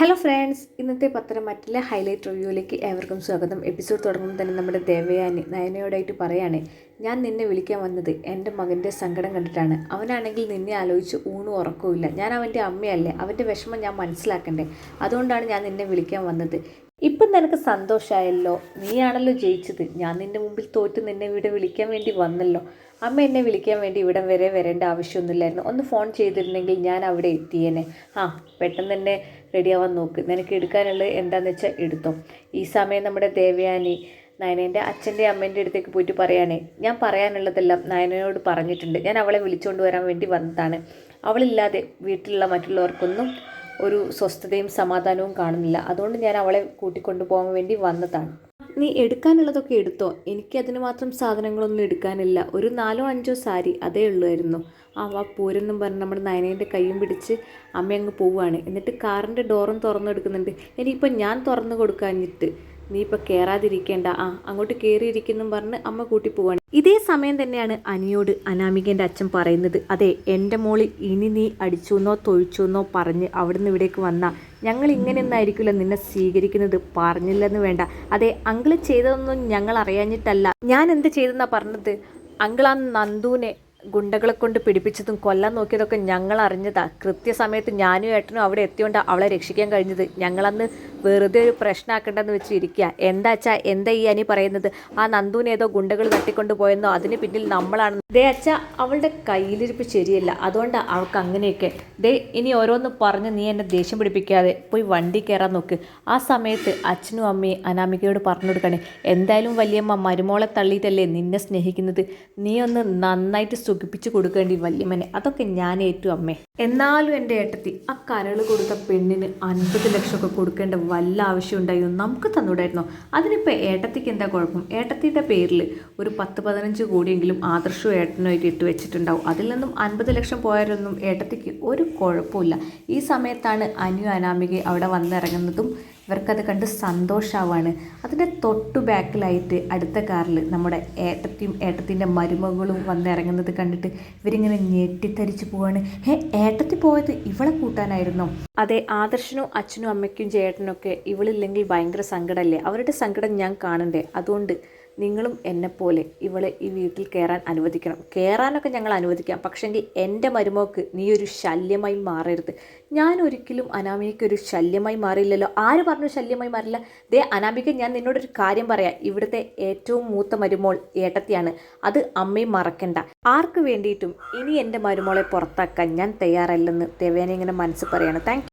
Hello friends, ഇന്നത്തെ പത്തനംതിട്ടയിലെ highlight റിവ്യൂയിലേക്ക് ഏവർക്കും സ്വാഗതം. എപ്പിസോഡ് തുടങ്ങുമ്പോൾ തന്നെ നമ്മുടെ ദേവയാനി നയനയോടായിട്ട് പറയാണ്, ഞാൻ നിന്നെ വിളിക്കാൻ വന്നത് എൻ്റെ മകൻ്റെ സങ്കടം കണ്ടിട്ടാണ്. അവനാണെങ്കിൽ നിന്നെ ആലോചിച്ച് ഊണും ഉറക്കവുമില്ല. ഞാൻ അവൻ്റെ അമ്മയല്ലേ, അവൻ്റെ വിഷമം ഞാൻ മനസ്സിലാക്കണ്ടേ, അതുകൊണ്ടാണ് ഞാൻ നിന്നെ വിളിക്കാൻ വന്നത്. ഇപ്പം നിനക്ക് സന്തോഷമായല്ലോ, നീയാണല്ലോ ജയിച്ചത്. ഞാൻ നിൻ്റെ മുമ്പിൽ തോറ്റ് നിന്നെ ഇവിടെ വിളിക്കാൻ വേണ്ടി വന്നല്ലോ. അമ്മ എന്നെ വിളിക്കാൻ വേണ്ടി ഇവിടം വരെ വരേണ്ട ആവശ്യമൊന്നുമില്ലായിരുന്നു. ഒന്ന് ഫോൺ ചെയ്തിരുന്നെങ്കിൽ ഞാൻ അവിടെ എത്തിയേനെ. പെട്ടെന്ന് തന്നെ റെഡിയാവാൻ നോക്ക്. നിനക്ക് എടുക്കാനുള്ളത് എന്താണെന്ന് വെച്ചാൽ എടുത്തോ. ഈ സമയം നമ്മുടെ ദേവയാനി നയനേൻ്റെ അച്ഛൻ്റെ അമ്മേൻ്റെ അടുത്തേക്ക് പോയിട്ട് പറയുകയാണ്, ഞാൻ പറയാനുള്ളതെല്ലാം നയനയോട് പറഞ്ഞിട്ടുണ്ട്. ഞാൻ അവളെ വിളിച്ചുകൊണ്ട് വരാൻ വേണ്ടി വന്നതാണ്. അവളില്ലാതെ വീട്ടിലുള്ള മറ്റുള്ളവർക്കൊന്നും ഒരു സ്വസ്ഥതയും സമാധാനവും കാണുന്നില്ല. അതുകൊണ്ട് ഞാൻ അവളെ കൂട്ടിക്കൊണ്ടു പോകാൻ വേണ്ടി വന്നതാണ്. നീ എടുക്കാനുള്ളതൊക്കെ എടുത്തോ. എനിക്കതിന് മാത്രം സാധനങ്ങളൊന്നും എടുക്കാനില്ല. ഒരു 4-5 സാരി അതേ ഉള്ളായിരുന്നു. പോരെന്നും പറഞ്ഞ് നമ്മുടെ നയനേൻ്റെ കൈയും പിടിച്ച് അമ്മ അങ്ങ് പോവുകയാണ്. എന്നിട്ട് കാറിൻ്റെ ഡോറും തുറന്നെടുക്കുന്നുണ്ട്. ഇനിയിപ്പോൾ ഞാൻ തുറന്നു കൊടുക്കാഞ്ഞിട്ട് നീ ഇപ്പോൾ കയറാതിരിക്കേണ്ട, അങ്ങോട്ട് കയറിയിരിക്കുന്നും പറഞ്ഞ് അമ്മ കൂട്ടി പോവാണ്. ഇതേ സമയം തന്നെയാണ് അനിയോട് അനാമികേൻ്റെ അച്ഛൻ പറയുന്നത്, അതെ എൻ്റെ മോളി ഇനി നീ അടിച്ചുവെന്നോ തൊഴിച്ചുവെന്നോ പറഞ്ഞ് അവിടുന്ന് ഇവിടേക്ക് വന്നാൽ ഞങ്ങൾ ഇങ്ങനെയൊന്നായിരിക്കില്ല നിന്നെ സ്വീകരിക്കുന്നത്. പറഞ്ഞില്ലെന്ന് വേണ്ട. അതെ, അങ്കിള് ചെയ്തതൊന്നും ഞങ്ങൾ അറിയാഞ്ഞിട്ടല്ല. ഞാൻ എന്ത് ചെയ്തെന്നാണ് പറഞ്ഞത്? അങ്കിളാ നന്ദുവിനെ ഗുണ്ടകളെ കൊണ്ട് പിടിപ്പിച്ചതും കൊല്ലാൻ നോക്കിയതൊക്കെ ഞങ്ങൾ അറിഞ്ഞതാ. കൃത്യസമയത്ത് ഞാനും ഏട്ടനും അവിടെ എത്തിയോണ്ടാണ് അവളെ രക്ഷിക്കാൻ കഴിഞ്ഞത്. ഞങ്ങളന്ന് വെറുതെ ഒരു പ്രശ്നമാക്കണ്ടെന്ന് വെച്ച് ഇരിക്കുക. എന്താ ഈ അനി പറയുന്നത്? ആ നന്ദുവിനെ ഏതോ ഗുണ്ടകൾ തട്ടിക്കൊണ്ട് പോയെന്നോ അതിന് പിന്നിൽ നമ്മളാണ്. അവളുടെ കയ്യിലിരിപ്പ് ശരിയല്ല, അതുകൊണ്ടാണ് അവൾക്ക് അങ്ങനെയൊക്കെ. ഇനി ഓരോന്ന് പറഞ്ഞ് നീ എന്നെ ദേഷ്യം പിടിപ്പിക്കാതെ പോയി വണ്ടി കയറാൻ നോക്ക്. ആ സമയത്ത് അച്ഛനും അമ്മയും അനാമികയോട് പറഞ്ഞു കൊടുക്കണേ, എന്തായാലും വലിയമ്മ മരുമോളെ തള്ളിയിട്ടല്ലേ നിന്നെ സ്നേഹിക്കുന്നത്. നീ ഒന്ന് നന്നായിട്ട് സുഖിപ്പിച്ച് കൊടുക്കേണ്ടി വല്യമ്മനെ. അതൊക്കെ ഞാൻ ഏറ്റു അമ്മേ. എന്നാലും എൻ്റെ ഏട്ടത്തി ആ കരള് കൊടുത്ത പെണ്ണിന് 50 ലക്ഷമൊക്കെ കൊടുക്കേണ്ട വല്ല ആവശ്യം ഉണ്ടായിരുന്നു. നമുക്ക് തന്നൂടായിരുന്നോ? അതിനിപ്പോൾ ഏട്ടത്തിക്ക് എന്താ കുഴപ്പം? ഏട്ടത്തിയുടെ പേരിൽ ഒരു 10-15 കോടിയെങ്കിലും ആദർശവും ഏട്ടനുമായിട്ട് ഇട്ട് വെച്ചിട്ടുണ്ടാവും. അതിൽ നിന്നും 50 ലക്ഷം പോയാലൊന്നും ഏട്ടത്തിക്ക് ഒരു കുഴപ്പമില്ല. ഈ സമയത്താണ് അനു അനാമിക അവിടെ വന്നിറങ്ങുന്നതും ഇവർക്കത് കണ്ട് സന്തോഷമാവാണ്. അതിൻ്റെ തൊട്ടു ബാക്കിലായിട്ട് അടുത്ത കാറിൽ നമ്മുടെ ഏട്ടത്തിൻ്റെ മരുമകളും വന്നിറങ്ങുന്നത് കണ്ടിട്ട് ഇവരിങ്ങനെ ഞെട്ടിത്തരിച്ച് പോവാണ്. ഏട്ടത്തി പോയത് ഇവളെ കൂട്ടാനായിരുന്നോ? അതെ, ആദർശനും അച്ഛനും അമ്മയ്ക്കും ചേട്ടനൊക്കെ ഇവളില്ലെങ്കിൽ ഭയങ്കര സങ്കടമല്ലേ? അവരുടെ സങ്കടം ഞാൻ കാണണ്ടേ? അതുകൊണ്ട് നിങ്ങളും എന്നെപ്പോലെ ഇവളെ ഈ വീട്ടിൽ കയറാൻ അനുവദിക്കണം. കയറാനൊക്കെ ഞങ്ങൾ അനുവദിക്കാം, പക്ഷെങ്കിൽ എൻ്റെ മരുമോക്ക് നീ ഒരു ശല്യമായി മാറരുത്. ഞാൻ ഒരിക്കലും അനാമികയ്ക്ക് ഒരു ശല്യമായി മാറിയില്ലല്ലോ. ആര് പറഞ്ഞു ശല്യമായി മാറില്ല? അനാമിക, ഞാൻ നിന്നോടൊരു കാര്യം പറയാം. ഇവിടുത്തെ ഏറ്റവും മൂത്ത മരുമോൾ ഏട്ടത്തിയാണ്. അത് അമ്മയും മറക്കണ്ട. ആർക്ക് വേണ്ടിയിട്ടും ഇനി എൻ്റെ മരുമോളെ പുറത്താക്കാൻ ഞാൻ തയ്യാറല്ലെന്ന് ദേവേനെ ഇങ്ങനെ മനസ്സ് പറയാണ്. താങ്ക്